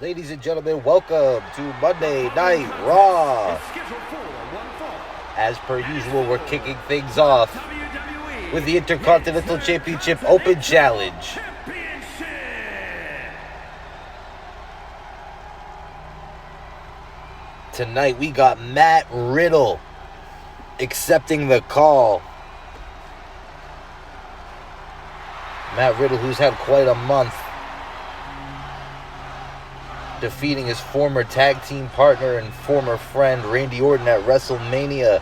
Ladies and gentlemen, welcome to Monday Night Raw. As per usual, we're kicking things off with the Intercontinental Championship Open Challenge. Tonight we got Matt Riddle accepting the call. Matt Riddle, who's had quite a month, defeating his former tag team partner and former friend Randy Orton at WrestleMania.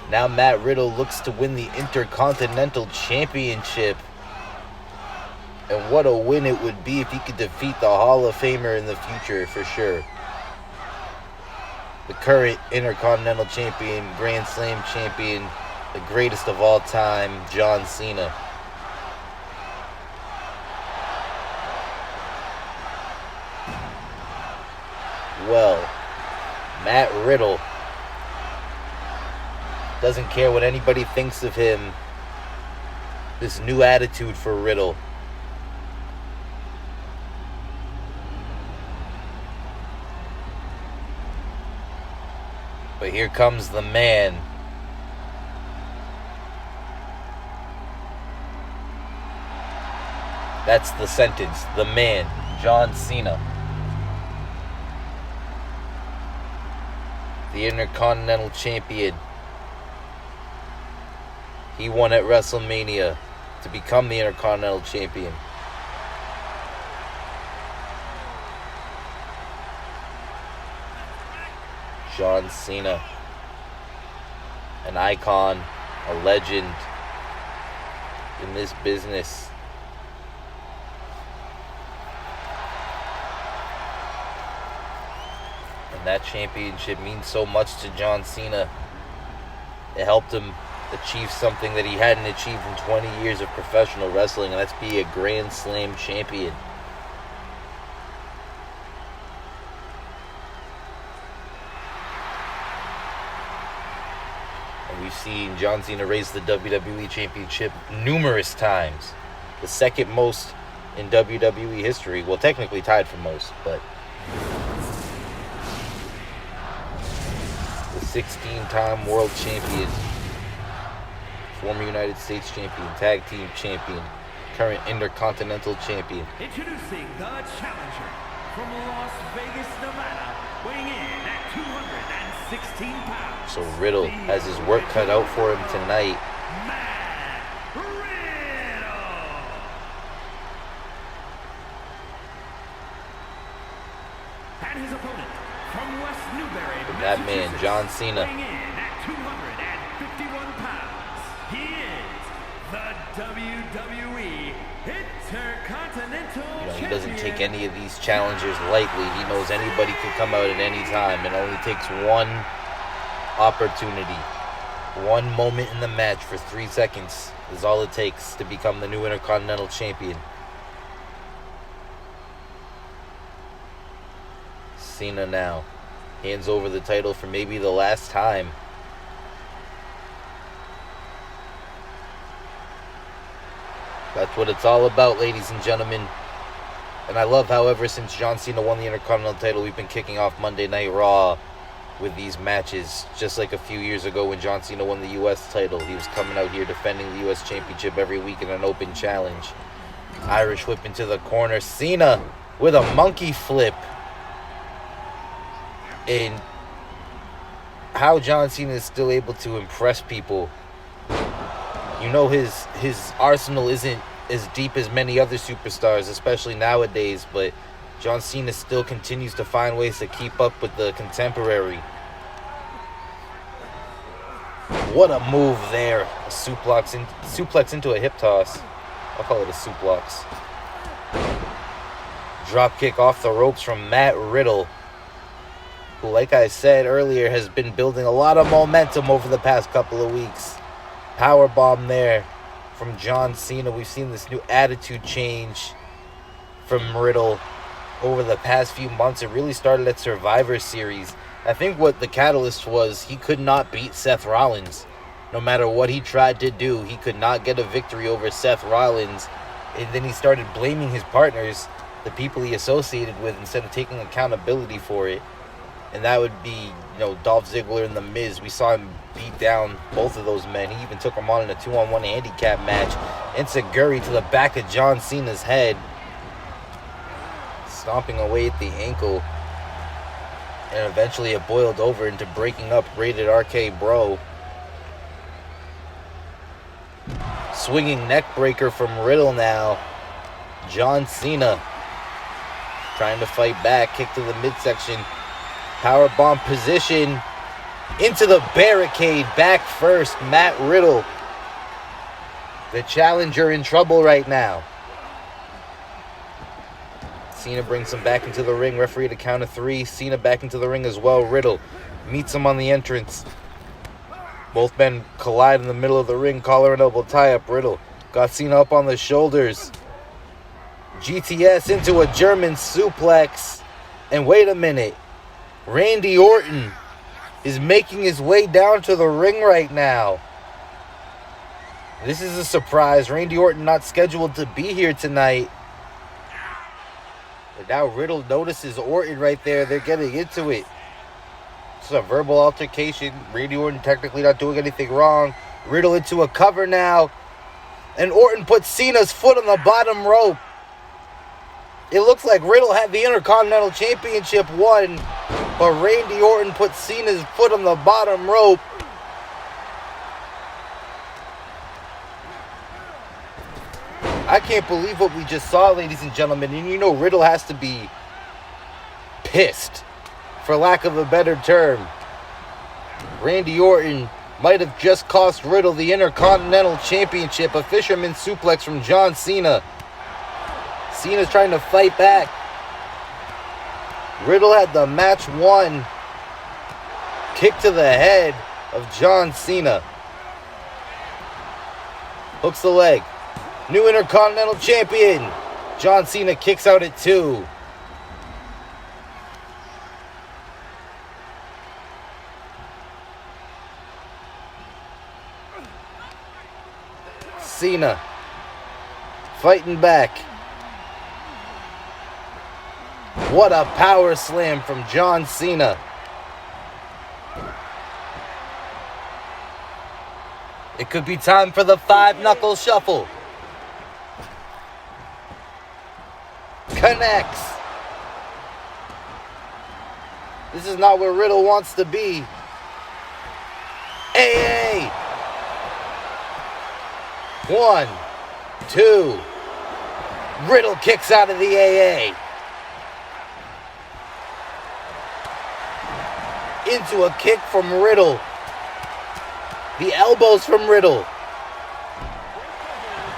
Now Matt Riddle looks to win the Intercontinental Championship. And what a win it would be if he could defeat the Hall of Famer in the future, for sure. The current Intercontinental Champion, Grand Slam Champion, the greatest of all time, John Cena. Well, Matt Riddle doesn't care what anybody thinks of him. This new attitude for Riddle. But here comes the man. That's the sentence. The man, John Cena. The Intercontinental Champion. He won at WrestleMania to become the Intercontinental Champion. John Cena, an icon, a legend in this business. And that championship means so much to John Cena. It helped him achieve something that he hadn't achieved in 20 years of professional wrestling, and that's be a Grand Slam champion. We've seen John Cena raise the WWE Championship numerous times. The second most in WWE history. Well, technically tied for most, but the 16-time world champion, former United States champion, tag team champion, current Intercontinental champion. Introducing the challenger from Las Vegas, Nevada, weighing in at 216 pounds. So Riddle has his work cut out for him tonight. Matt Riddle. And his opponent from West Newbury, That man, John Cena. weighing in at 251 pounds. He is the WWE Intercontinental He doesn't Champion. take any of these challengers lightly. He knows anybody can come out at any time. It only takes one opportunity. One moment in the match for 3 seconds is all it takes to become the new Intercontinental Champion. Cena now hands over the title for maybe the last time. That's what it's all about, ladies and gentlemen. And I love how ever since John Cena won the Intercontinental title, we've been kicking off Monday Night Raw with these matches. Just like a few years ago when John Cena won the U.S. title, he was coming out here defending the U.S. Championship every week in an open challenge. Irish whip into the corner. Cena with a monkey flip. And how John Cena is still able to impress people. You know, his arsenal isn't as deep as many other superstars, especially nowadays, but John Cena still continues to find ways to keep up with the contemporary. What a move there. A suplex into a hip toss. I'll call it a suplex. Drop kick off the ropes from Matt Riddle, who, like I said earlier, has been building a lot of momentum over the past couple of weeks. Powerbomb there from John Cena. We've seen this new attitude change from Riddle over the past few months. It really started at Survivor Series. I think what the catalyst was, he could not beat Seth Rollins. No matter what he tried to do, he could not get a victory over Seth Rollins. And then he started blaming his partners, the people he associated with, instead of taking accountability for it. And that would be, Dolph Ziggler and The Miz. We saw him beat down both of those men. He even took them on in a 2-on-1 handicap match. Enziguri to the back of John Cena's head, stomping away at the ankle. And eventually it boiled over into breaking up Rated RK Bro. Swinging neck breaker from Riddle now. John Cena trying to fight back. Kick to the midsection. Powerbomb position. Into the barricade. Back first. Matt Riddle. The challenger in trouble right now. Cena brings him back into the ring. Referee at a count of 3. Cena back into the ring as well. Riddle meets him on the entrance. Both men collide in the middle of the ring. Collar and elbow tie-up. Riddle got Cena up on the shoulders. GTS into a German suplex. And wait a minute. Randy Orton is making his way down to the ring right now. This is a surprise. Randy Orton not scheduled to be here tonight. But now Riddle notices Orton right there. They're getting into it. It's a verbal altercation. Randy Orton technically not doing anything wrong. Riddle into a cover now. And Orton puts Cena's foot on the bottom rope. It looks like Riddle had the Intercontinental Championship won. But Randy Orton put Cena's foot on the bottom rope. I can't believe what we just saw, ladies and gentlemen. And Riddle has to be pissed, for lack of a better term. Randy Orton might have just cost Riddle the Intercontinental Championship. A fisherman suplex from John Cena. Cena's trying to fight back. Riddle had the match won. Kick to the head of John Cena. Hooks the leg. New Intercontinental Champion. John Cena kicks out at 2. Cena fighting back. What a power slam from John Cena. It could be time for the 5-knuckle shuffle. Connects. This is not where Riddle wants to be. AA. 1, 2. Riddle kicks out of the AA. Into a kick from Riddle. The elbows from Riddle.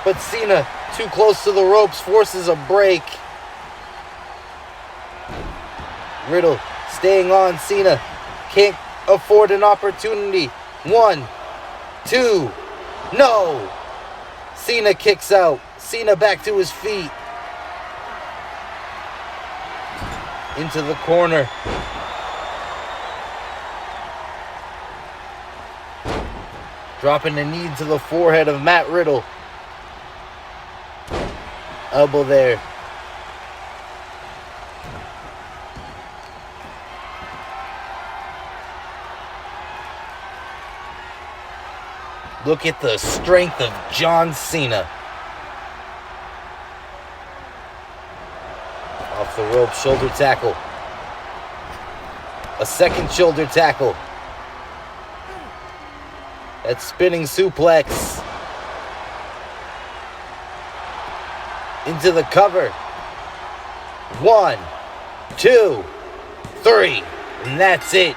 But Cena, too close to the ropes, forces a break. Riddle staying on. Cena can't afford an opportunity. 1, 2. No. Cena kicks out. Cena back to his feet. Into the corner. Dropping a knee to the forehead of Matt Riddle. Elbow there. Look at the strength of John Cena. Off the rope, shoulder tackle. A second shoulder tackle. That spinning suplex. Into the cover. 1, 2, 3. And that's it.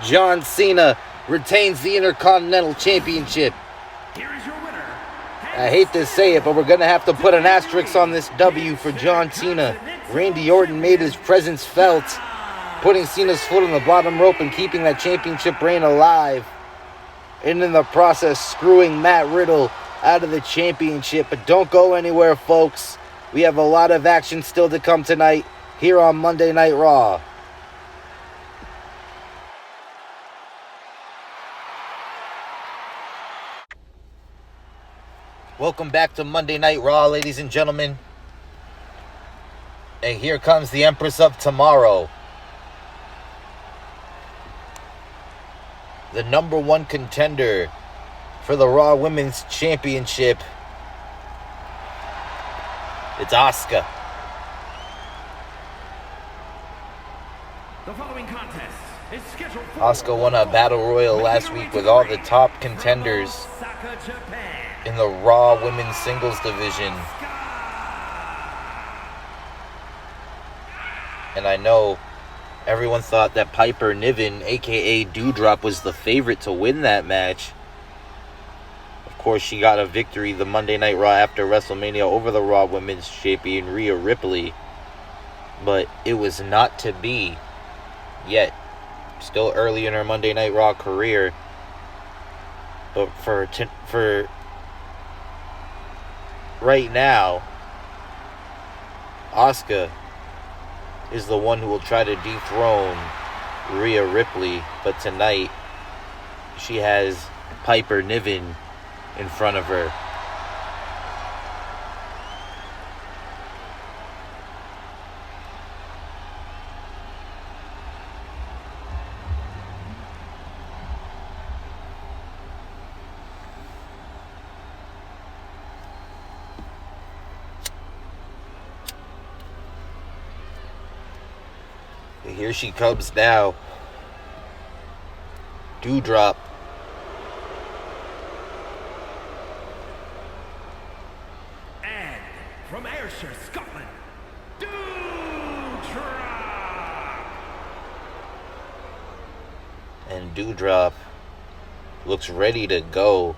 John Cena retains the Intercontinental Championship. Here is your winner. I hate to say it, but we're going to have to put an asterisk on this W for John Cena. Randy Orton made his presence felt, putting Cena's foot on the bottom rope and keeping that championship reign alive. And in the process, screwing Matt Riddle out of the championship. But don't go anywhere, folks. We have a lot of action still to come tonight here on Monday Night Raw. Welcome back to Monday Night Raw, ladies and gentlemen. And here comes the Empress of Tomorrow. The number one contender for the Raw Women's Championship. It's Asuka. The following contest is scheduled for Asuka won a battle royal last week with all the top contenders in the Raw Women's Singles Division. And I know everyone thought that Piper Niven, aka Doudrop, was the favorite to win that match. Of course, she got a victory the Monday Night Raw after WrestleMania over the Raw Women's Champion, Rhea Ripley. But it was not to be yet. Still early in her Monday Night Raw career. But for right now, Asuka is the one who will try to dethrone Rhea Ripley. But tonight, she has Piper Niven in front of her. Here she comes now. Doudrop. And from Ayrshire, Scotland, Doudrop. And Doudrop looks ready to go.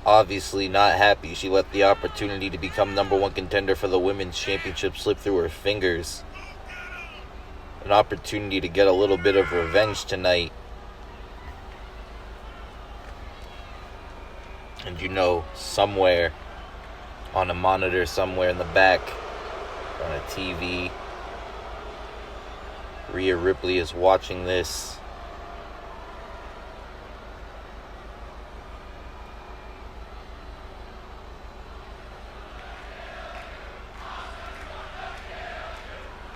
Obviously not happy she let the opportunity to become number one contender for the Women's Championship slip through her fingers. An opportunity to get a little bit of revenge tonight. And you know, somewhere on a monitor, somewhere in the back, on a TV, Rhea Ripley is watching this.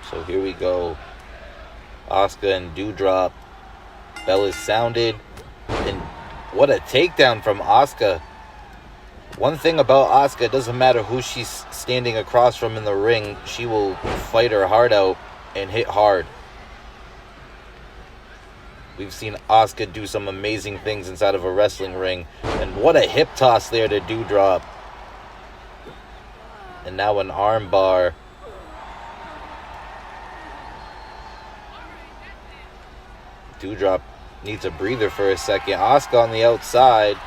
So here we go. Asuka and Doudrop. Bell is sounded. And what a takedown from Asuka. One thing about Asuka, it doesn't matter who she's standing across from in the ring, she will fight her heart out and hit hard. We've seen Asuka do some amazing things inside of a wrestling ring. And what a hip toss there to Doudrop. And now an arm bar. Doudrop needs a breather for a second. Asuka on the outside.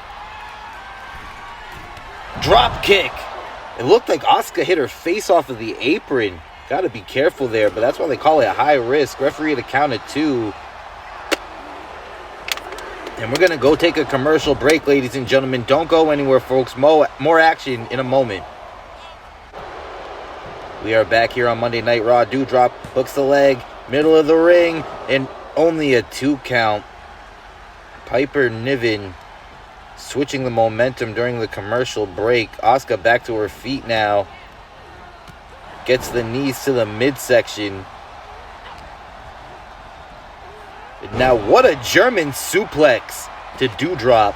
Drop kick. It looked like Asuka hit her face off of the apron. Got to be careful there, but that's why they call it high risk. Referee had to count at 2. And we're going to go take a commercial break, ladies and gentlemen. Don't go anywhere, folks. More action in a moment. We are back here on Monday Night Raw. Doudrop hooks the leg, middle of the ring, and only a 2 count. Piper Niven switching the momentum during the commercial break. Asuka back to her feet now. Gets the knees to the midsection. Now what a German suplex to Doudrop.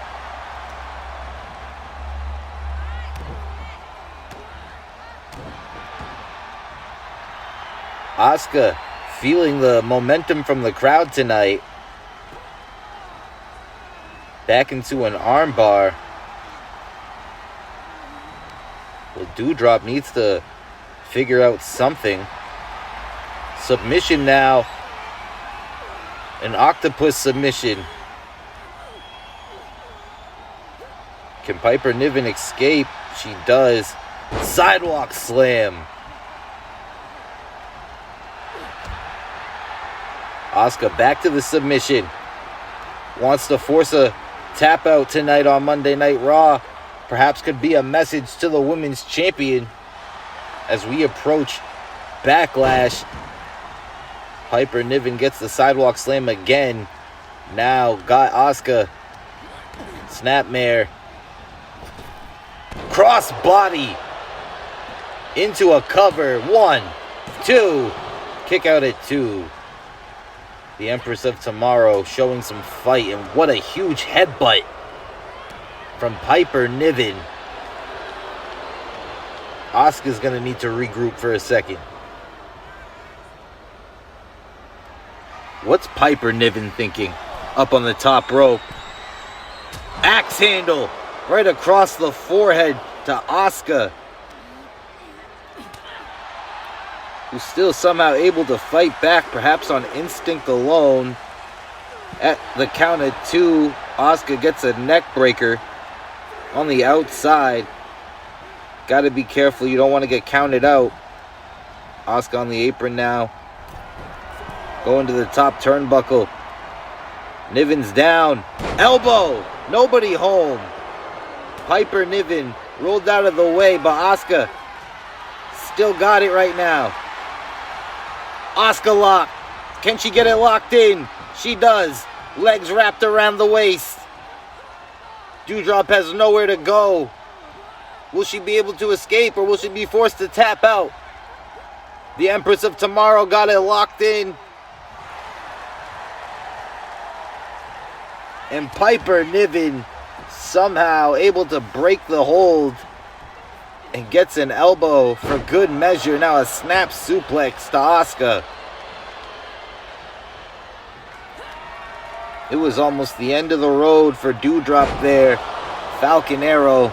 Asuka feeling the momentum from the crowd tonight. Back into an armbar. Well, Doudrop needs to figure out something. Submission now. An octopus submission. Can Piper Niven escape? She does. Sidewalk slam. Asuka back to the submission. Wants to force a tap out tonight on Monday Night Raw. Perhaps could be a message to the women's champion as we approach Backlash. Piper Niven gets the sidewalk slam again. Now got Asuka. Snapmare. cross body into a cover. 1, 2. Kick out at 2. The Empress of Tomorrow showing some fight, and what a huge headbutt from Piper Niven. Asuka's going to need to regroup for a second. What's Piper Niven thinking? Up on the top rope. Axe handle right across the forehead to Asuka, who's still somehow able to fight back, perhaps on instinct alone. At the count of 2, Asuka gets a neck breaker on the outside. Got to be careful. You don't want to get counted out. Asuka on the apron now. Going to the top turnbuckle. Niven's down. Elbow. Nobody home. Piper Niven rolled out of the way, but Asuka still got it right now. Asuka lock. Can she get it locked in? She does. Legs wrapped around the waist. Doudrop has nowhere to go. Will she be able to escape, or will she be forced to tap out? The Empress of Tomorrow got it locked in. And Piper Niven somehow able to break the hold and gets an elbow for good measure. Now a snap suplex to Asuka. It was almost the end of the road for Doudrop there. Falcon Arrow.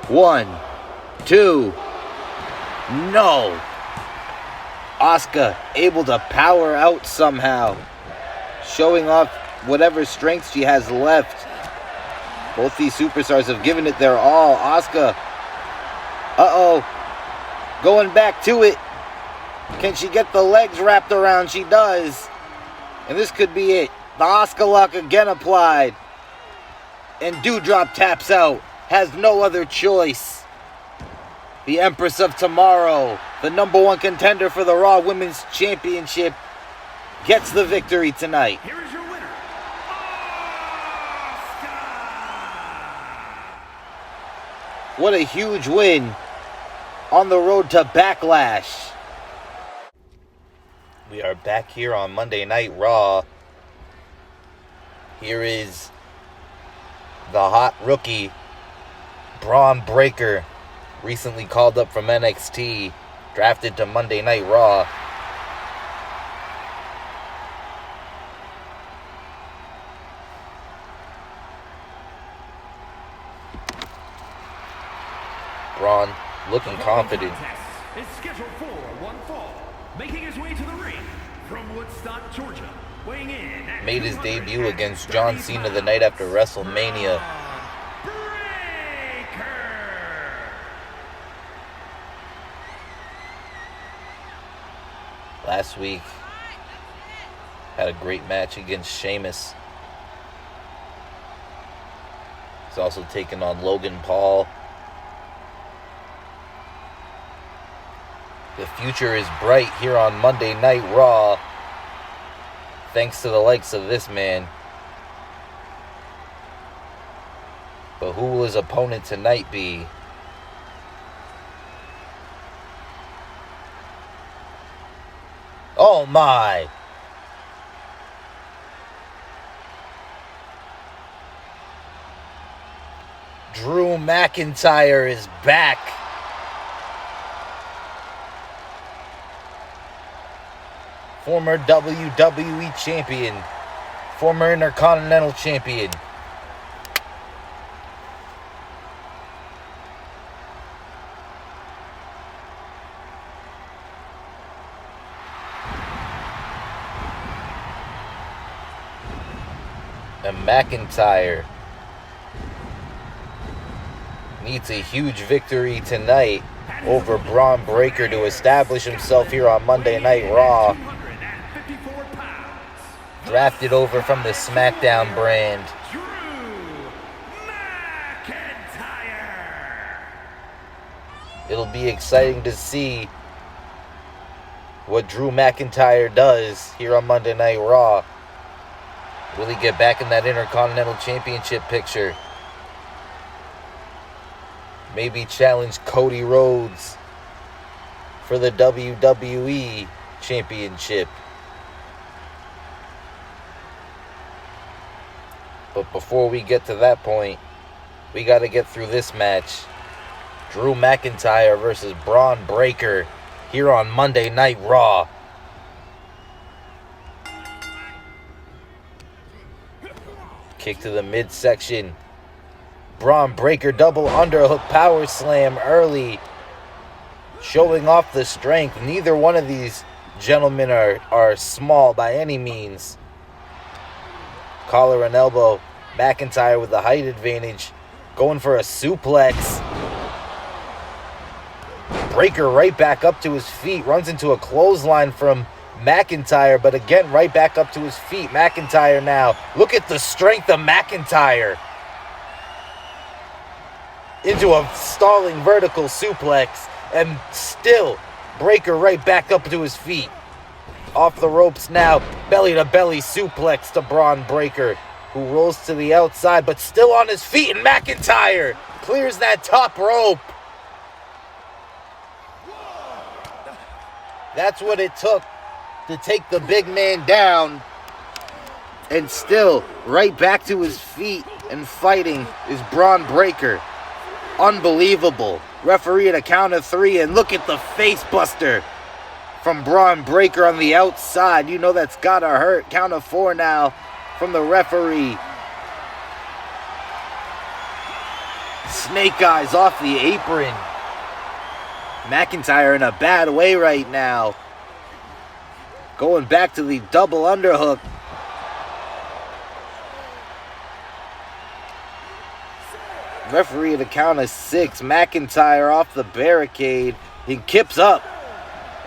1, 2. No. Asuka able to power out somehow, showing off whatever strength she has left. Both these superstars have given it their all. Asuka, going back to it. Can she get the legs wrapped around? She does. And this could be it. The Asuka lock again applied. And Doudrop taps out. Has no other choice. The Empress of Tomorrow, the #1 contender for the Raw Women's Championship, gets the victory tonight. Here is your winner, Asuka! What a huge win on the road to Backlash. We are back here on Monday Night Raw. Here is the hot rookie, Bron Breakker, recently called up from NXT, drafted to Monday Night Raw. Bron looking confident. Is scheduled for one fall, making his way to the ring from Woodstock, Georgia, weighing in at Made his debut against John Cena the night after WrestleMania. Last week, had a great match against Sheamus. He's also taken on Logan Paul. The future is bright here on Monday Night Raw, thanks to the likes of this man. But who will his opponent tonight be? Oh my! Drew McIntyre is back. Former WWE champion, former Intercontinental champion. And McIntyre needs a huge victory tonight over Bron Breakker to establish himself here on Monday Night Raw. Drafted over from the SmackDown brand. Drew McIntyre. It'll be exciting to see what Drew McIntyre does here on Monday Night Raw. Will he get back in that Intercontinental Championship picture? maybe challenge Cody Rhodes for the WWE Championship. But before we get to that point, we got to get through this match. Drew McIntyre versus Bron Breakker here on Monday Night Raw. Kick to the midsection. Bron Breakker double underhook power slam early, showing off the strength. Neither one of these gentlemen are small by any means. Collar and elbow. McIntyre with the height advantage, going for a suplex. Breakker right back up to his feet, runs into a clothesline from McIntyre, but again right back up to his feet. McIntyre now. Look at the strength of McIntyre. Into a stalling vertical suplex, and still Breakker right back up to his feet. Off the ropes now, belly-to-belly suplex to Bron Breakker, who rolls to the outside, but still on his feet, and McIntyre clears that top rope. That's what it took to take the big man down, and still right back to his feet and fighting is Bron Breakker. Unbelievable. Referee at a count of 3, and look at the face buster from Bron Breakker on the outside. You know that's gotta hurt. Count of 4 now from the referee. Snake eyes off the apron. McIntyre in a bad way right now. Going back to the double underhook. Referee at a count of 6. McIntyre off the barricade. He kips up.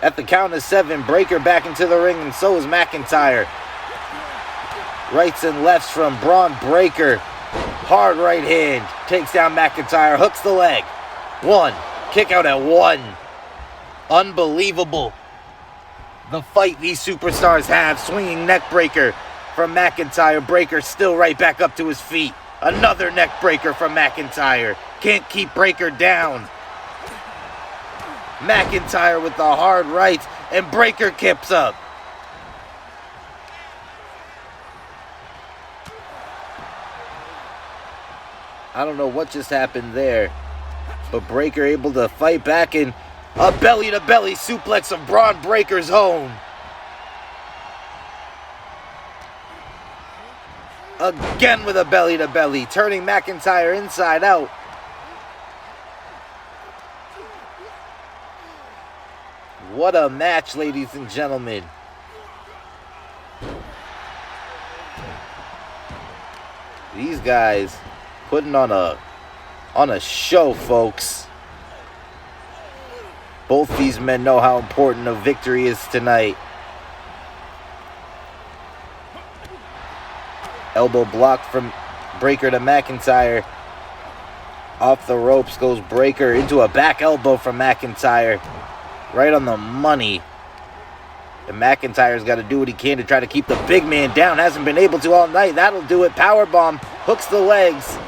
At the count of 7, Breakker back into the ring, and so is McIntyre. Rights and lefts from Bron Breakker. Hard right hand. Takes down McIntyre. Hooks the leg. 1. Kick out at 1. Unbelievable. The fight these superstars have. Swinging neck breaker from McIntyre. Breakker still right back up to his feet. Another neck breaker from McIntyre. Can't keep Breakker down. McIntyre with the hard rights, and Breakker kips up. I don't know what just happened there, but Breakker able to fight back, and a belly-to-belly suplex of Bron Breakker's home. Again with a belly-to-belly, turning McIntyre inside out. What a match, ladies and gentlemen. These guys putting on a show, folks. Both these men know how important a victory is tonight. Elbow blocked from Breakker to McIntyre. Off the ropes goes Breakker into a back elbow from McIntyre. Right on the money. And McIntyre's got to do what he can to try to keep the big man down. Hasn't been able to all night. That'll do it. Powerbomb. Hooks the legs.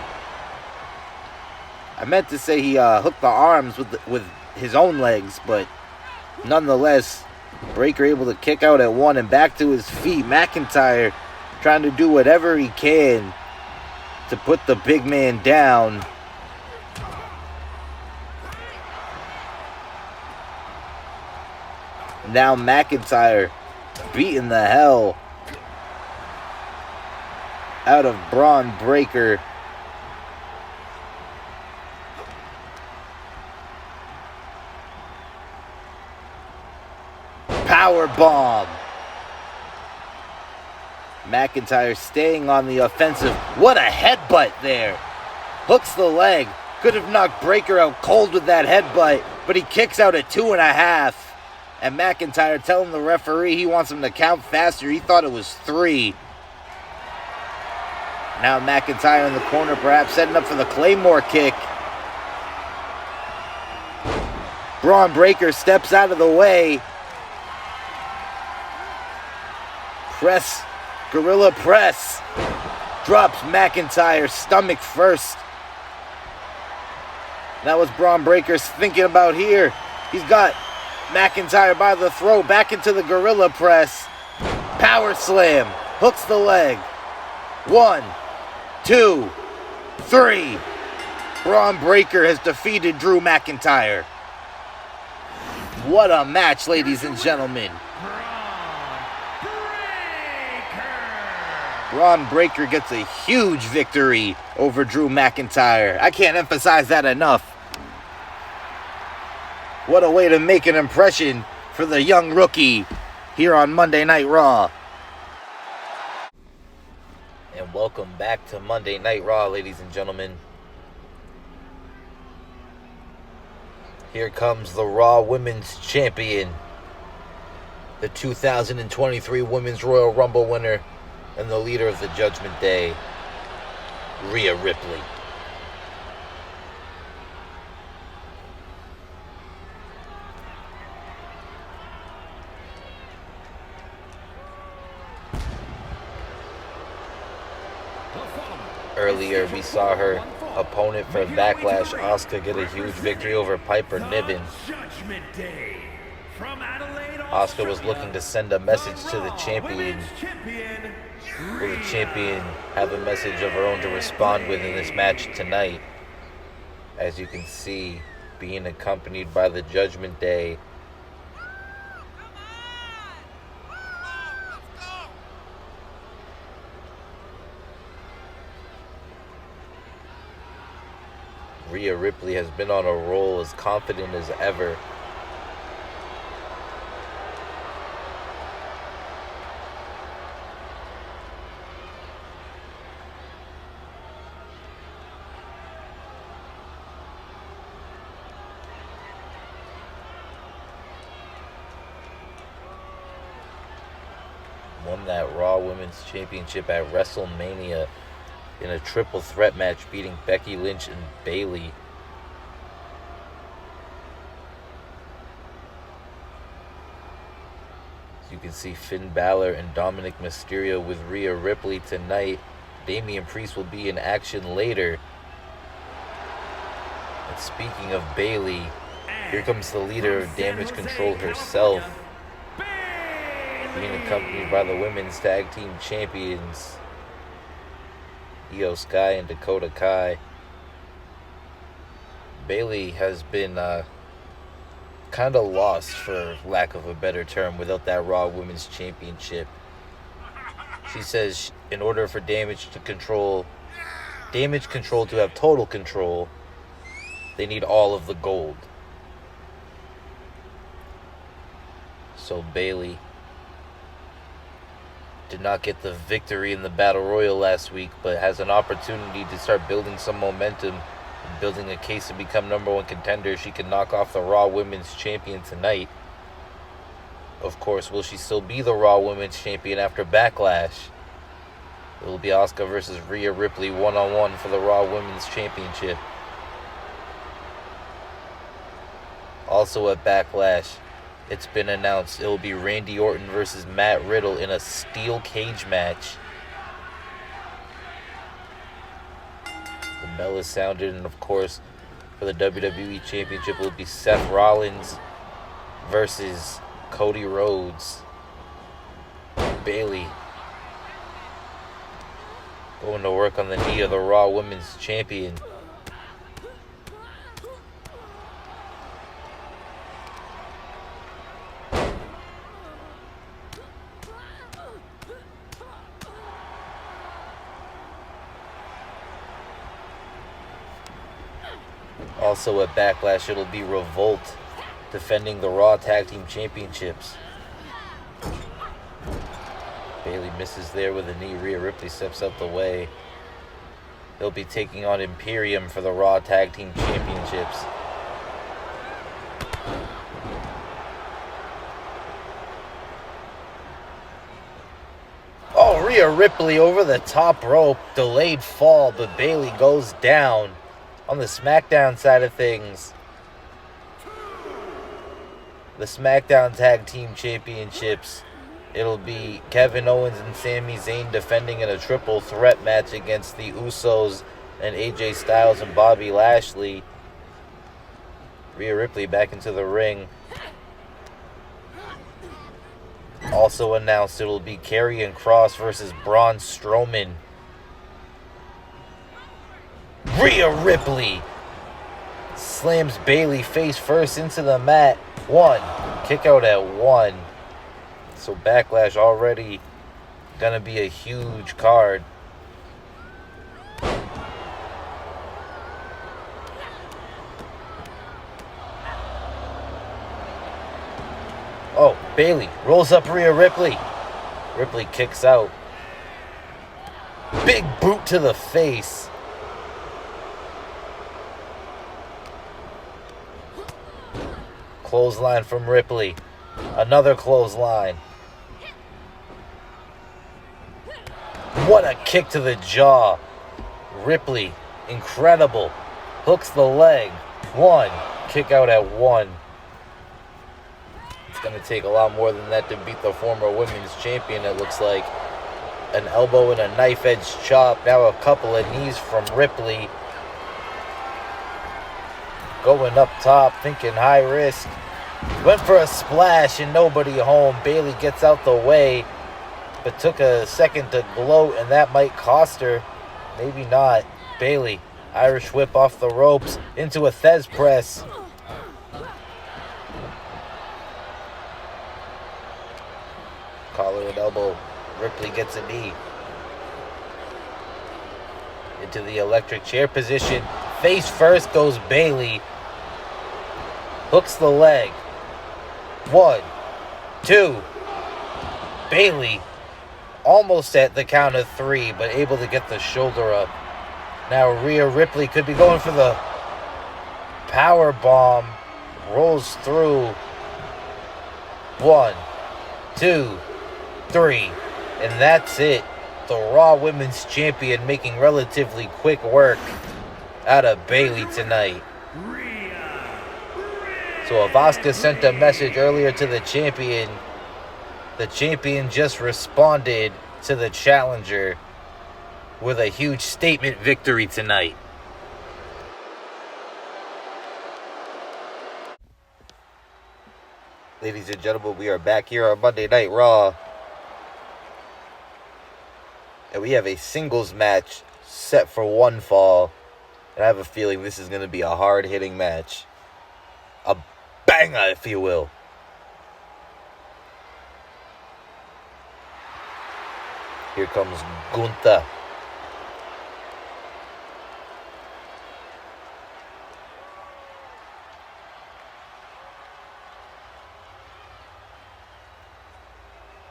I meant to say he hooked the arms with his own legs, but nonetheless, Breakker able to kick out at 1 and back to his feet. McIntyre trying to do whatever he can to put the big man down. Now McIntyre beating the hell out of Bron Breakker. Power bomb. McIntyre staying on the offensive. What a headbutt there. Hooks the leg. Could have knocked Breakker out cold with that headbutt, but he kicks out at 2.5. And McIntyre telling the referee he wants him to count faster. He thought it was 3. Now McIntyre in the corner, perhaps setting up for the Claymore kick. Bron Breakker steps out of the way. Press, gorilla press. Drops McIntyre stomach first. That was Bron Breaker's thinking about here. He's got McIntyre by the throat, back into the gorilla press. Power slam, hooks the leg. 1, 2, 3. Bron Breakker has defeated Drew McIntyre. What a match, ladies and gentlemen. Bron Breakker gets a huge victory over Drew McIntyre. I can't emphasize that enough. What a way to make an impression for the young rookie here on Monday Night Raw. And welcome back to Monday Night Raw, ladies and gentlemen. Here comes the Raw Women's Champion, the 2023 Women's Royal Rumble winner, and the leader of the Judgment Day, Rhea Ripley. Earlier, we saw her opponent for Backlash, Asuka, get a huge victory over Piper Niven. Asuka was looking to send a message to the champion. Will the champion have a message of her own to respond with in this match tonight? As you can see, being accompanied by the Judgment Day. Rhea Ripley has been on a roll, as confident as ever. Won that Raw Women's Championship at WrestleMania in a triple threat match, beating Becky Lynch and Bayley. As you can see, Finn Balor and Dominic Mysterio with Rhea Ripley tonight. Damian Priest will be in action later. And speaking of Bayley, here comes the leader of Damage Control herself, being accompanied by the Women's Tag Team Champions, Io Sky and Dakota Kai. Bayley has been kind of lost, for lack of a better term, without that Raw Women's Championship. She says in order for Damage Control to have total control, they need all of the gold. So Bayley did not get the victory in the Battle Royal last week, but has an opportunity to start building some momentum and building a case to become #1 contender. She can knock off the Raw Women's Champion tonight. Of course, will she still be the Raw Women's Champion after Backlash? It will be Asuka versus Rhea Ripley one-on-one for the Raw Women's Championship. Also at Backlash, it's been announced it will be Randy Orton versus Matt Riddle in a steel cage match. The bell is sounded, and of course, for the WWE Championship, it will be Seth Rollins versus Cody Rhodes. Bayley going to work on the knee of the Raw Women's Champion. Also at Backlash, it'll be Revolt defending the Raw Tag Team Championships. Bayley misses there with a knee. Rhea Ripley steps out the way. They'll be taking on Imperium for the Raw Tag Team Championships. Oh, Rhea Ripley over the top rope. Delayed fall, but Bayley goes down. On the SmackDown side of things, the SmackDown Tag Team Championships, it'll be Kevin Owens and Sami Zayn defending in a triple threat match against the Usos and AJ Styles and Bobby Lashley. Rhea Ripley back into the ring. Also announced it'll be Karrion Kross versus Braun Strowman. Rhea Ripley slams Bayley face first into the mat. 1. Kick out at 1. So Backlash already gonna be a huge card. Oh, Bayley rolls up Rhea Ripley. Ripley kicks out. Big boot to the face. Clothesline from Ripley. Another clothesline. What a kick to the jaw. Ripley, incredible. Hooks the leg. 1. Kick out at 1. It's going to take a lot more than that to beat the former women's champion, it looks like. An elbow and a knife edge chop. Now a couple of knees from Ripley. Going up top, thinking high risk. Went for a splash and nobody home. Bayley gets out the way, but took a second to gloat, and that might cost her. Maybe not. Bayley, Irish whip off the ropes into a Thez press. Collar and elbow. Ripley gets a knee. Into the electric chair position. Face first goes Bayley. Hooks the leg. 1, 2. Bayley almost at the count of 3, but able to get the shoulder up. Now Rhea Ripley could be going for the power bomb. Rolls through. 1, 2, 3. And that's it. The Raw Women's Champion making relatively quick work out of Bayley tonight. So if Asuka sent a message earlier to the champion just responded to the challenger with a huge statement victory tonight. Ladies and gentlemen, we are back here on Monday Night Raw. And we have a singles match set for one fall. And I have a feeling this is going to be a hard-hitting match. A banger, if you will. Here comes Gunther.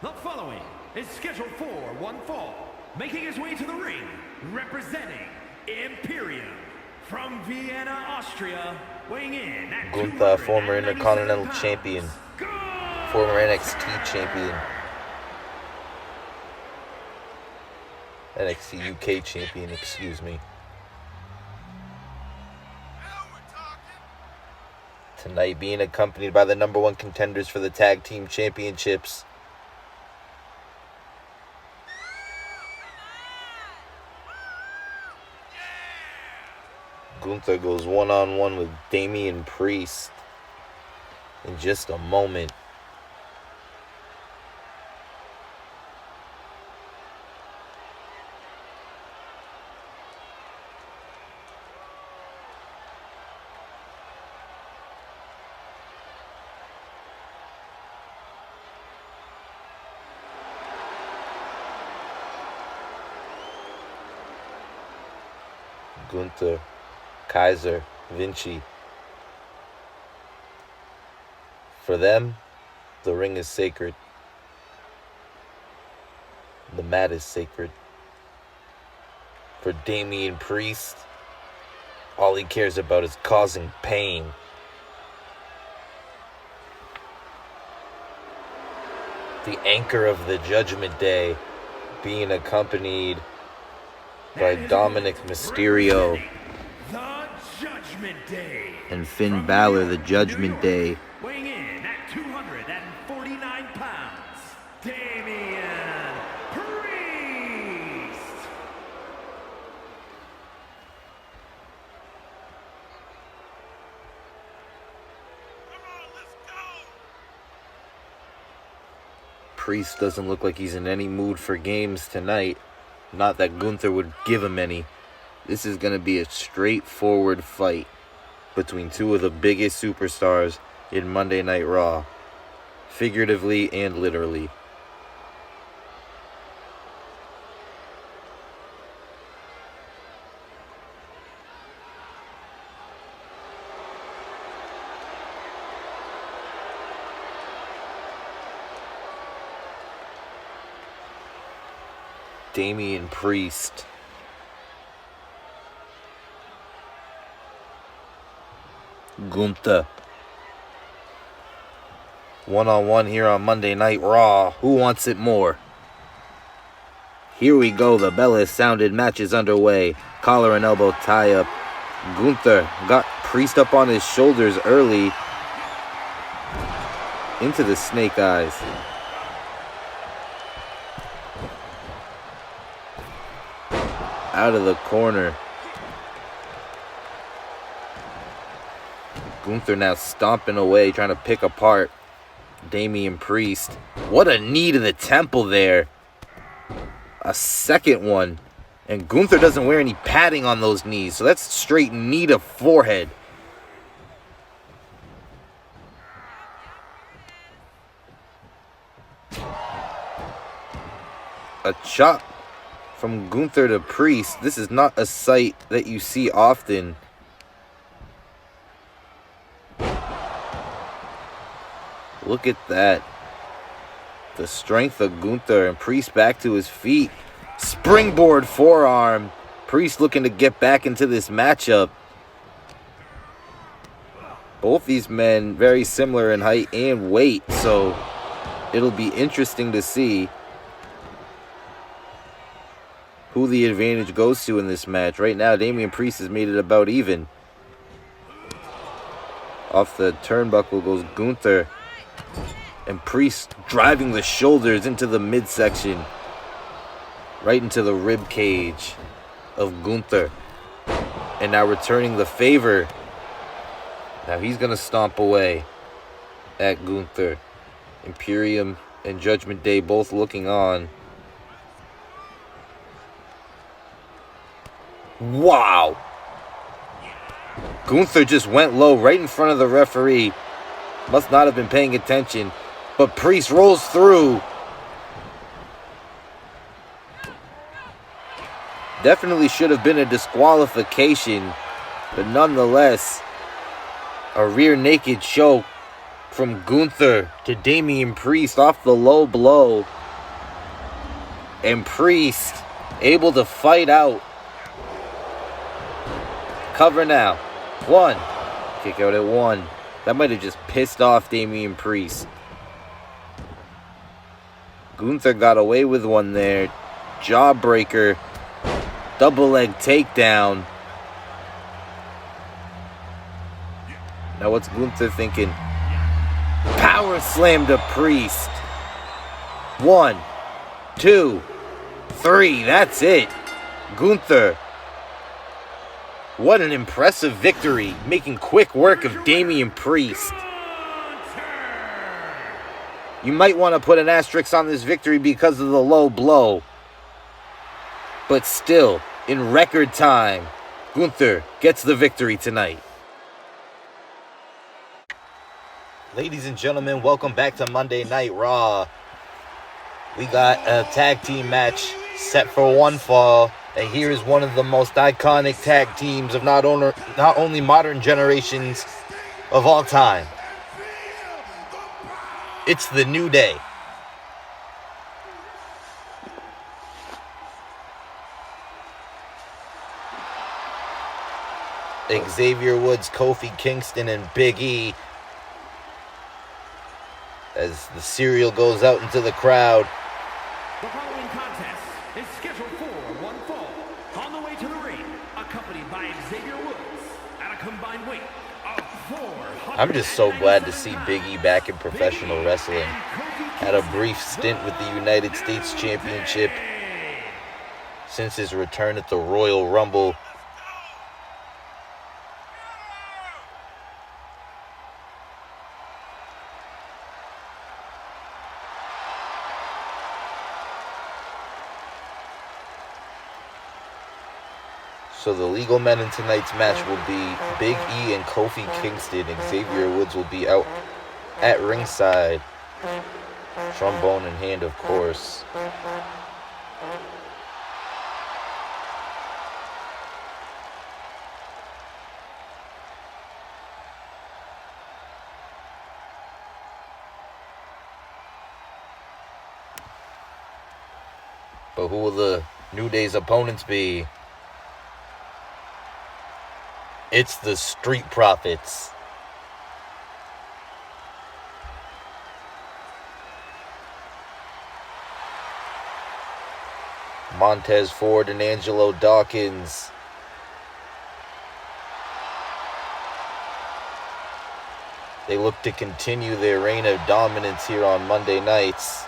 The following is scheduled for one fall. Making his way to the ring, representing Imperium from Vienna, Austria, weighing in at Gunther, former Intercontinental champion, former NXT champion, NXT UK champion, excuse me. Tonight being accompanied by the number one contenders for the tag team championships. Gunther goes one-on-one with Damian Priest in just a moment. Gunther, Kaiser, Vinci. For them, the ring is sacred. The mat is sacred. For Damian Priest, all he cares about is causing pain. The anchor of the Judgment Day being accompanied by Dominic Mysterio the Judgment Day and Finn Balor, the Judgment Day. weighing in at 249 pounds, Damian Priest. Priest doesn't look like he's in any mood for games tonight. Not that Gunther would give him any. This is going to be a straightforward fight between two of the biggest superstars in Monday Night Raw. Figuratively and literally. Damian Priest. Gunther. One-on-one here on Monday Night Raw. Who wants it more? Here we go. The bell has sounded. Match is underway. Collar and elbow tie-up. Gunther got Priest up on his shoulders early. Into the snake eyes. Out of the corner. Gunther now stomping away, trying to pick apart Damian Priest. What a knee to the temple there. A second one. And Gunther doesn't wear any padding on those knees, so that's straight knee to forehead. A chop from Gunther to Priest. This is not a sight that you see often. Look at that. The strength of Gunther, and Priest back to his feet. Springboard forearm. Priest looking to get back into this matchup. Both these men very similar in height and weight, so it'll be interesting to see who the advantage goes to in this match. Right now, Damian Priest has made it about even. Off the turnbuckle goes Gunther. And Priest driving the shoulders into the midsection. Right into the rib cage of Gunther. And now returning the favor. Now he's going to stomp away at Gunther. Imperium and Judgment Day both looking on. Wow! Gunther just went low right in front of the referee. Must not have been paying attention. But Priest rolls through. Definitely should have been a disqualification. But nonetheless, a rear naked choke from Gunther to Damian Priest off the low blow. And Priest able to fight out. Cover now. One. Kick out at one. That might have just pissed off Damian Priest. Gunther got away with one there. Jawbreaker. Double leg takedown. Now what's Gunther thinking? Power slam to Priest. 1, 2, 3. That's it. Gunther. What an impressive victory, making quick work of Damian Priest. You might want to put an asterisk on this victory because of the low blow. But still, in record time, Gunther gets the victory tonight. Ladies and gentlemen, welcome back to Monday Night Raw. We got a tag team match set for one fall. And here is one of the most iconic tag teams of not only modern generations of all time. It's the New Day. Xavier Woods, Kofi Kingston, and Big E. As the cereal goes out into the crowd. The following contest is scheduled for one fall. On the way to the ring, accompanied by Xavier Woods at a combined weight of 400. I'm just so glad to see Big E back in professional wrestling. Had a brief stint with the United States Championship since his return at the Royal Rumble. So the legal men in tonight's match will be Big E and Kofi Kingston. Xavier Woods will be out at ringside. Trombone in hand, of course. But who will the New Day's opponents be? It's the Street Profits. Montez Ford and Angelo Dawkins. They look to continue their reign of dominance here on Monday nights.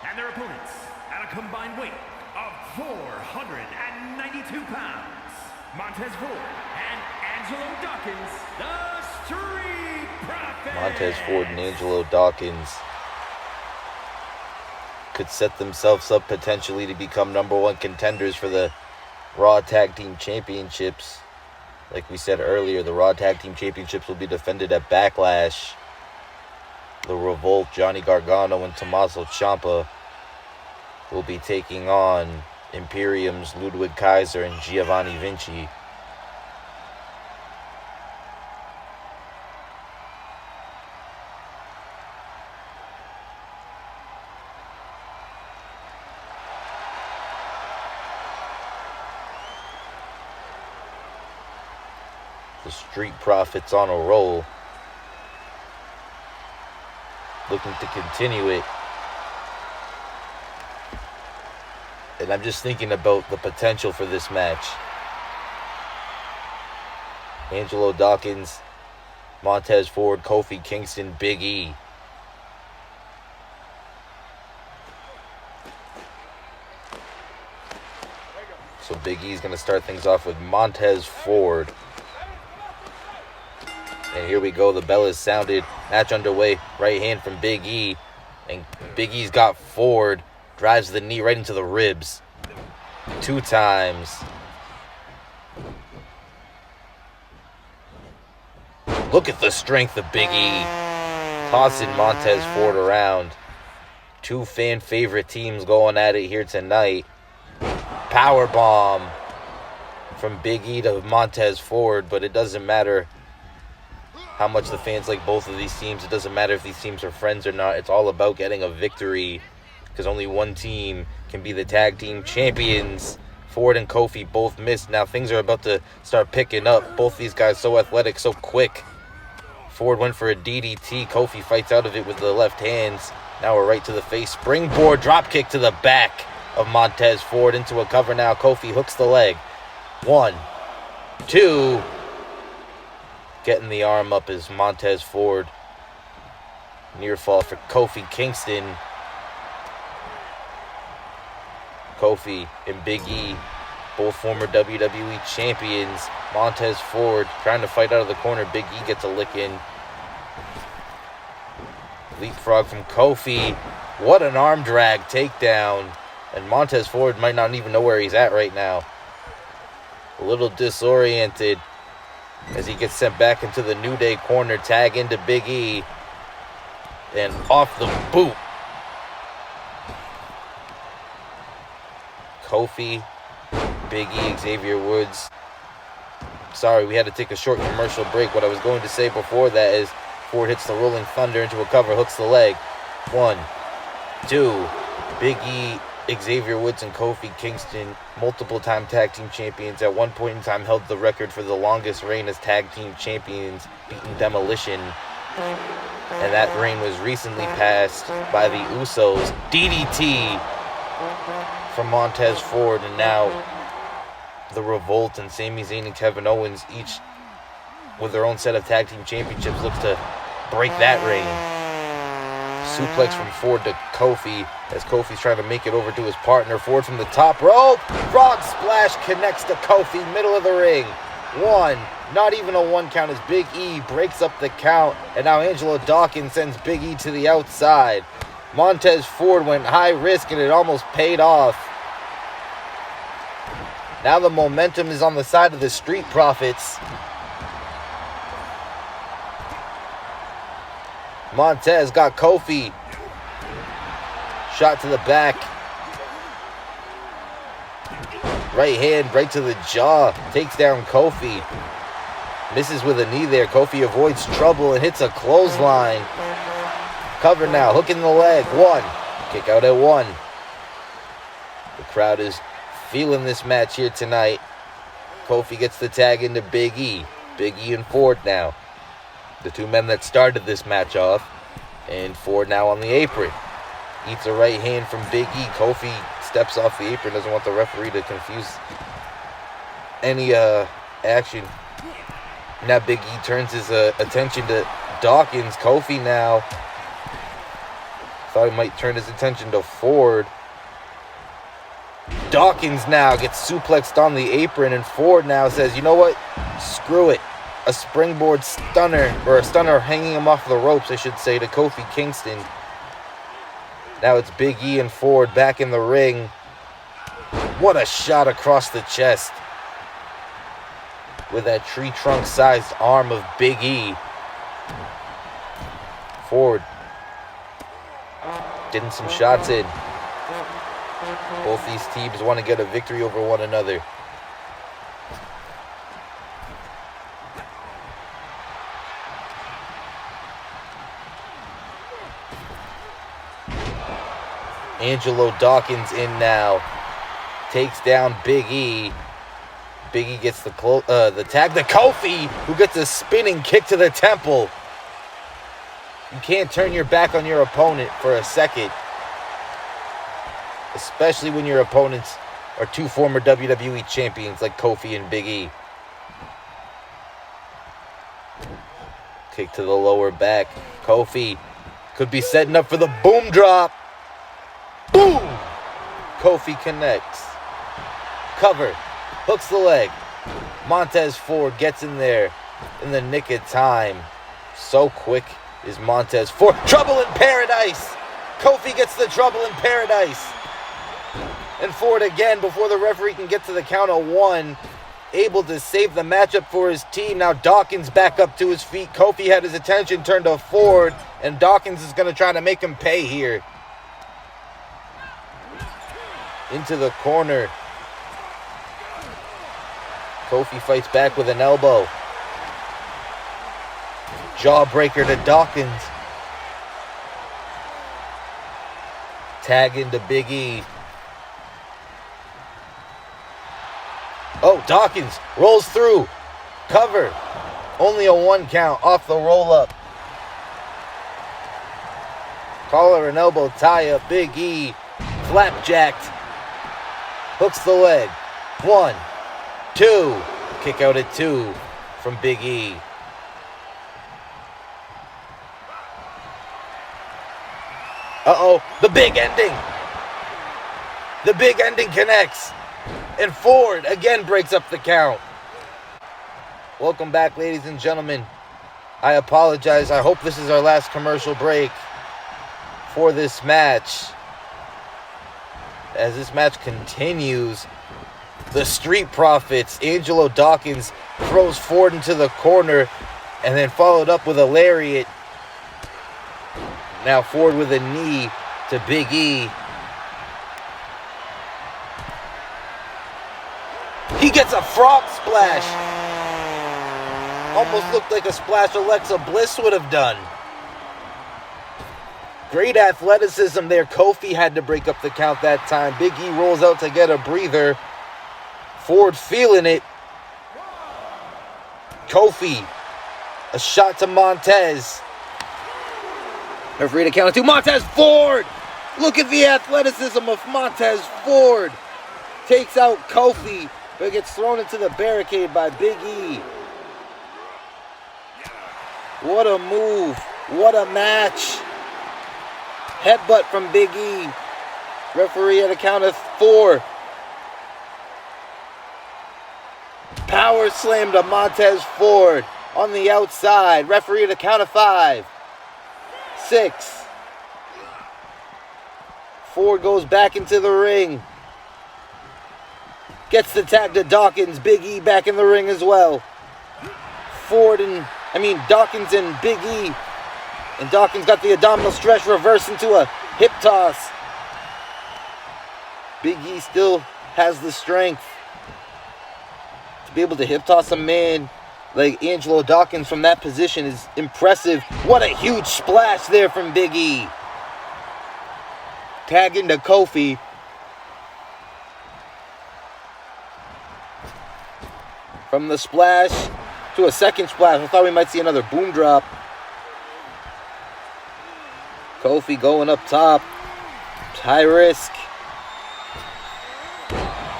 And their opponents at a combined weight of 492 pounds, Montez Ford and Angelo Dawkins, the Street Profits. Montez Ford and Angelo Dawkins could set themselves up potentially to become #1 contenders for the Raw Tag Team Championships. Like we said earlier, the Raw Tag Team Championships will be defended at Backlash. The Revolt, Johnny Gargano and Tommaso Ciampa will be taking on Imperium's Ludwig Kaiser and Giovanni Vinci. The Street Profits on a roll, looking to continue it. And I'm just thinking about the potential for this match. Angelo Dawkins, Montez Ford, Kofi Kingston, Big E. So Big E's going to start things off with Montez Ford. And here we go. The bell is sounded. Match underway. Right hand from Big E. And Big E's got Ford. Drives the knee right into the ribs. 2 times. Look at the strength of Big E. Tossing Montez Ford around. 2 fan favorite teams going at it here tonight. Power bomb from Big E to Montez Ford. But it doesn't matter how much the fans like both of these teams. It doesn't matter if these teams are friends or not. It's all about getting a victory, because only one team can be the tag team champions. Ford and Kofi both missed. Now things are about to start picking up. Both these guys so athletic, so quick. Ford went for a DDT. Kofi fights out of it with the left hands. Now a right to the face. Springboard drop kick to the back of Montez Ford into a cover now. Kofi hooks the leg. 1, 2. Getting the arm up is Montez Ford. Near fall for Kofi Kingston. Kofi and Big E, both former WWE champions. Montez Ford trying to fight out of the corner. Big E gets a lick in. Leapfrog from Kofi. What an arm drag takedown. And Montez Ford might not even know where he's at right now. A little disoriented as he gets sent back into the New Day corner. Tag into Big E. And off the boot. Kofi, Big E, Xavier Woods. Sorry, we had to take a short commercial break. What I was going to say before that is Ford hits the Rolling Thunder into a cover, hooks the leg. 1, 2. Big E, Xavier Woods, and Kofi Kingston, multiple-time tag team champions, at one point in time held the record for the longest reign as tag team champions, beating Demolition. And that reign was recently passed by the Usos. DDT from Montez Ford, and now the Revolt and Sami Zayn and Kevin Owens, each with their own set of tag team championships, looks to break that reign. Suplex from Ford to Kofi as Kofi's trying to make it over to his partner. Ford from the top rope. Frog splash connects to Kofi, middle of the ring. 1, not even a 1 count as Big E breaks up the count, and now Angelo Dawkins sends Big E to the outside. Montez Ford went high risk and it almost paid off. Now the momentum is on the side of the Street Profits. Montez got Kofi. Shot to the back. Right hand right to the jaw. Takes down Kofi. Misses with a knee there. Kofi avoids trouble and hits a clothesline. Cover now. Hook in the leg. 1. Kick out at 1. The crowd is feeling this match here tonight. Kofi gets the tag into Big E. Big E and Ford now. The two men that started this match off. And Ford now on the apron. Eats a right hand from Big E. Kofi steps off the apron. Doesn't want the referee to confuse any action. Now Big E turns his attention to Dawkins. Kofi now thought he might turn his attention to Ford. Dawkins now gets suplexed on the apron, and Ford now says, you know what? Screw it. A springboard stunner, or a stunner hanging him off the ropes, I should say, to Kofi Kingston. Now it's Big E and Ford back in the ring. What a shot across the chest with that tree trunk sized arm of Big E. Ford getting some shots in. Both these teams want to get a victory over one another. Angelo Dawkins in now. Takes down Big E. Big E gets the tag to Kofi, who gets a spinning kick to the temple. You can't turn your back on your opponent for a second. Especially when your opponents are two former WWE champions like Kofi and Big E. Kick to the lower back. Kofi could be setting up for the boom drop. Boom! Kofi connects. Cover. Hooks the leg. Montez Ford gets in there in the nick of time. So quick is Montez Ford. Trouble in paradise. Kofi gets the trouble in paradise. And Ford again before the referee can get to the count of 1. Able to save the matchup for his team. Now Dawkins back up to his feet. Kofi had his attention turned to Ford. And Dawkins is going to try to make him pay here. Into the corner. Kofi fights back with an elbow. Jawbreaker to Dawkins. Tag into Big E. Oh, Dawkins rolls through. Cover. Only a 1 count off the roll up. Collar and elbow tie up. Big E. Flapjacked. Hooks the leg. 1, 2. Kick out at 2 from Big E. Uh-oh. The big ending. The big ending connects. And Ford again breaks up the count. Welcome back, ladies and gentlemen. I apologize. I hope this is our last commercial break for this match. As this match continues, the Street Profits, Angelo Dawkins throws Ford into the corner and then followed up with a lariat. Now Ford with a knee to Big E. He gets a frog splash. Almost looked like a splash Alexa Bliss would have done. Great athleticism there. Kofi had to break up the count that time. Big E rolls out to get a breather. Ford feeling it. Kofi. A shot to Montez. Referee to count of 2. Montez Ford. Look at the athleticism of Montez Ford. Takes out Kofi, but gets thrown into the barricade by Big E. What a move. What a match. Headbutt from Big E. Referee at a count of 4. Power slam to Montez Ford on the outside. Referee at a count of 5. 6. Ford goes back into the ring. Gets the tag to Dawkins. Big E back in the ring as well. Dawkins and Big E. And Dawkins got the abdominal stretch, reverse into a hip toss. Big E still has the strength to be able to hip toss a man like Angelo Dawkins from that position is impressive. What a huge splash there from Big E. Tag into Kofi. From the splash to a second splash. I thought we might see another boom drop. Kofi going up top. High risk.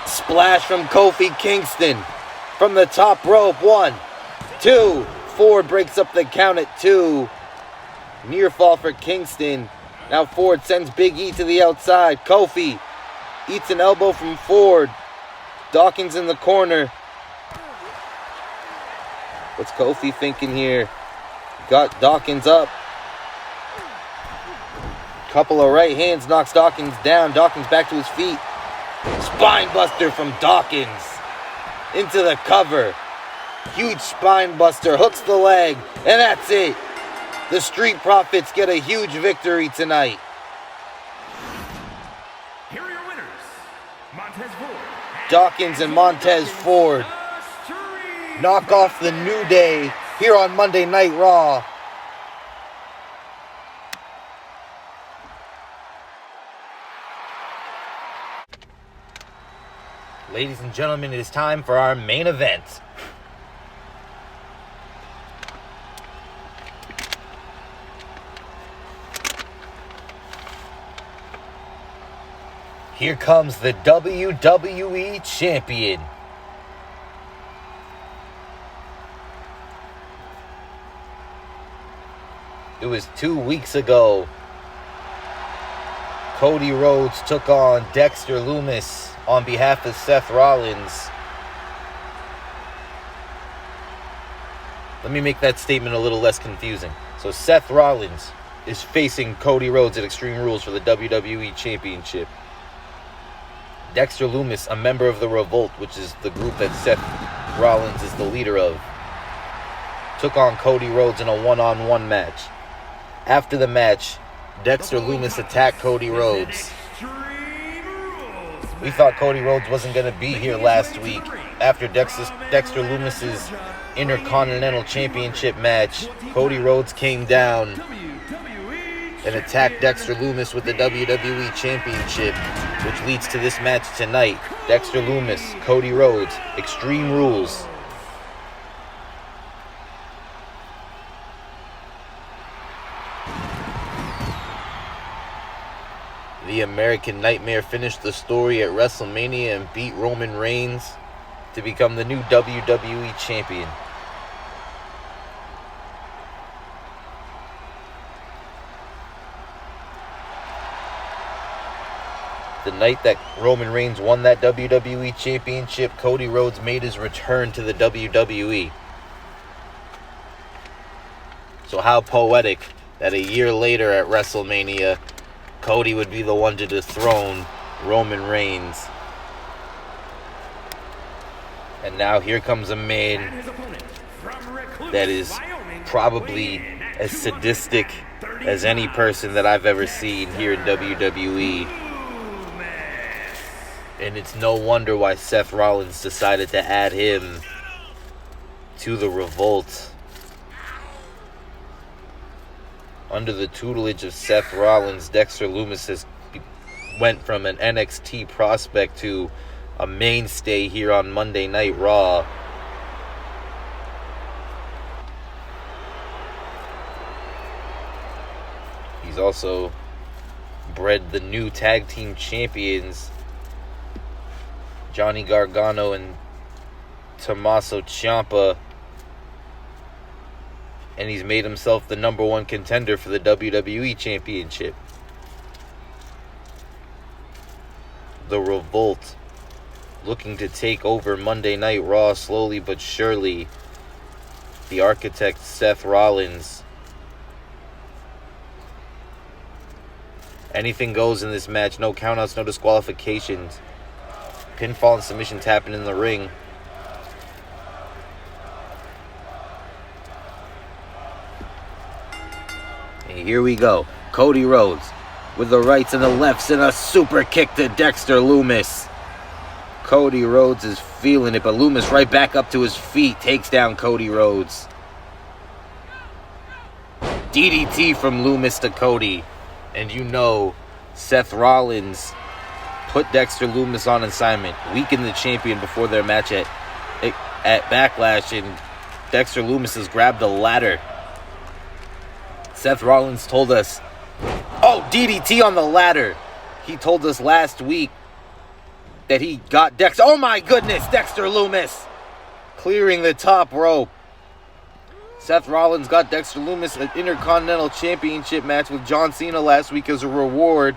Splash from Kofi Kingston. From the top rope. 1, 2. Ford breaks up the count at 2. Near fall for Kingston. Now Ford sends Big E to the outside. Kofi eats an elbow from Ford. Dawkins in the corner. What's Kofi thinking here? Got Dawkins up. Couple of right hands knocks Dawkins down. Dawkins back to his feet. Spine buster from Dawkins. Into the cover. Huge spine buster. Hooks the leg. And that's it. The Street Profits get a huge victory tonight. Here are your winners, Montez Ford. Dawkins and Montez Ford knock off the New Day here on Monday Night Raw. Ladies and gentlemen, it is time for our main event. Here comes the WWE Champion. It was 2 weeks ago. Cody Rhodes took on Dexter Lumis on behalf of Seth Rollins. Let me make that statement a little less confusing. So Seth Rollins is facing Cody Rhodes at Extreme Rules for the WWE Championship. Dexter Lumis, a member of the Revolt, which is the group that Seth Rollins is the leader of, took on Cody Rhodes in a one-on-one match. After the match, Dexter Lumis attacked Cody Rhodes. We thought Cody Rhodes wasn't going to be here last week after Dexter Lumis' Intercontinental Championship match. Cody Rhodes came down and attacked Dexter Lumis with the WWE Championship, which leads to this match tonight. Dexter Lumis, Cody Rhodes, Extreme Rules. The American Nightmare finished the story at WrestleMania and beat Roman Reigns to become the new WWE Champion. The night that Roman Reigns won that WWE Championship, Cody Rhodes made his return to the WWE. So how poetic that a year later at WrestleMania, Cody would be the one to dethrone Roman Reigns. And now here comes a man that is probably as sadistic as any person that I've ever seen here in WWE. And it's no wonder why Seth Rollins decided to add him to the Revolt. Under the tutelage of Seth Rollins, Dexter Lumis has went from an NXT prospect to a mainstay here on Monday Night Raw. He's also bred the new tag team champions, Johnny Gargano and Tommaso Ciampa. And he's made himself the number one contender for the WWE Championship. The Revolt looking to take over Monday Night Raw slowly but surely. The architect Seth Rollins. Anything goes in this match. No countouts, no disqualifications. pinfall and submissions happen in the ring. And here we go. Cody Rhodes with the rights and the lefts and a super kick to Dexter Lumis. Cody Rhodes is feeling it, but Lumis right back up to his feet, takes down Cody Rhodes. DDT from Lumis to Cody. And you know, Seth Rollins put Dexter Lumis on assignment, weakened the champion before their match at Backlash, and Dexter Lumis has grabbed a ladder. Seth Rollins told us, oh, DDT on the ladder. He told us last week that he got Dexter. Oh my goodness, Dexter Lumis clearing the top rope. Seth Rollins got Dexter Lumis an Intercontinental Championship match with John Cena last week as a reward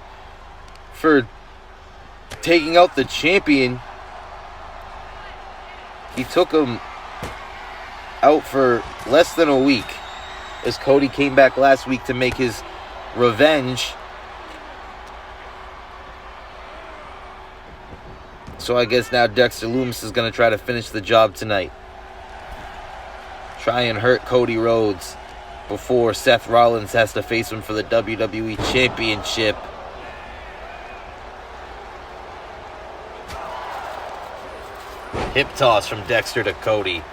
for taking out the champion. He took him out for less than a week as Cody came back last week to make his revenge. So I guess now Dexter Lumis is going to try to finish the job tonight. Try and hurt Cody Rhodes before Seth Rollins has to face him for the WWE Championship. Hip toss from Dexter to Cody.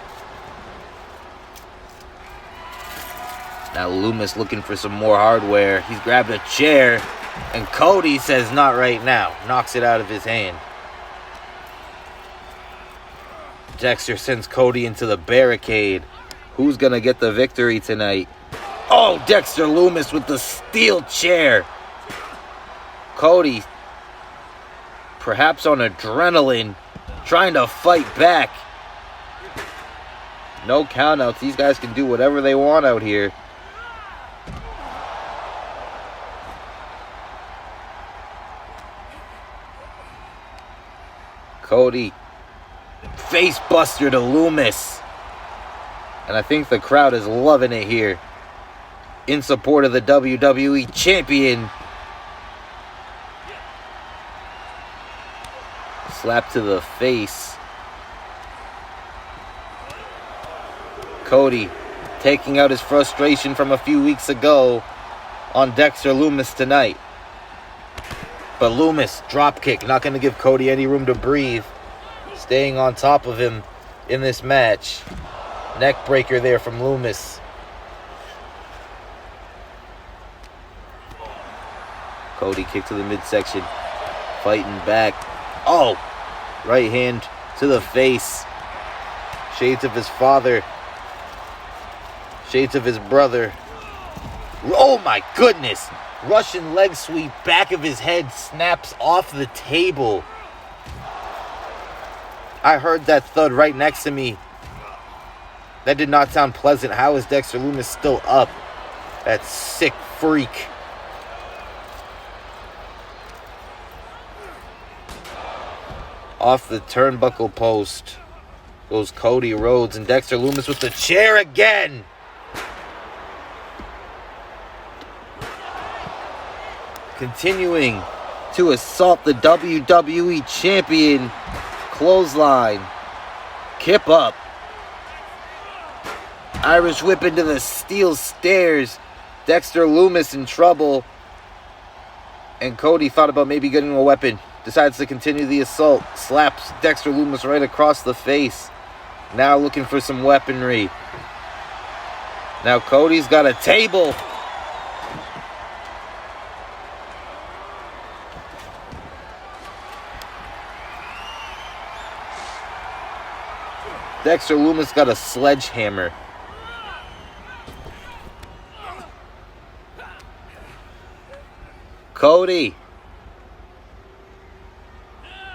Now Lumis looking for some more hardware. He's grabbed a chair, and Cody says not right now. Knocks it out of his hand. Dexter sends Cody into the barricade. Who's going to get the victory tonight? Oh, Dexter Lumis with the steel chair. Cody, perhaps on adrenaline, trying to fight back. No countouts. These guys can do whatever they want out here. Cody, face buster to Lumis. And I think the crowd is loving it here. In support of the WWE Champion. Slap to the face. Cody taking out his frustration from a few weeks ago on Dexter Lumis tonight. But Lumis, dropkick, not going to give Cody any room to breathe. Staying on top of him in this match. Neck breaker there from Lumis. Cody kick to the midsection. Fighting back. Oh! Right hand to the face. Shades of his father. Shades of his brother. Oh my goodness! Russian leg sweep, back of his head snaps off the table. I heard that thud right next to me. That did not sound pleasant. How is Dexter Lumis still up? That sick freak. Off the turnbuckle post goes Cody Rhodes, and Dexter Lumis with the chair again. Continuing to assault the WWE Champion. Clothesline. Kip up. Irish whip into the steel stairs. Dexter Lumis in trouble. And Cody thought about maybe getting a weapon. Decides to continue the assault. Slaps Dexter Lumis right across the face. Now looking for some weaponry. Now Cody's got a table. Dexter Lumis got a sledgehammer. Cody.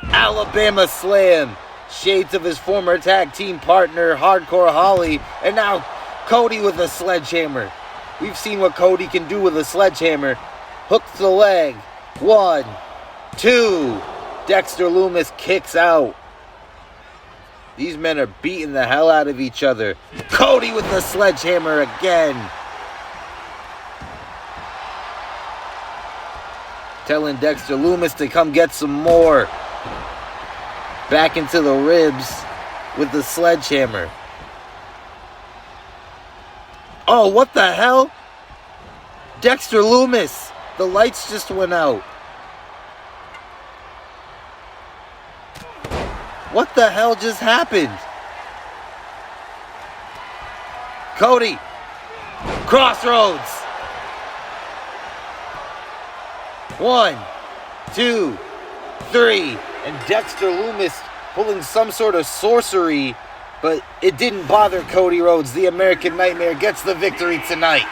Alabama Slam. Shades of his former tag team partner, Hardcore Holly. And now Cody with a sledgehammer. We've seen what Cody can do with a sledgehammer. Hooks the leg. 1, 2. Dexter Lumis kicks out. These men are beating the hell out of each other. Cody with the sledgehammer again. Telling Dexter Lumis to come get some more. back into the ribs with the sledgehammer. Oh, what the hell? Dexter Lumis. The lights just went out. What the hell just happened? Cody. Crossroads. 1, 2, 3. And Dexter Lumis pulling some sort of sorcery, but it didn't bother Cody Rhodes. The American Nightmare gets the victory tonight.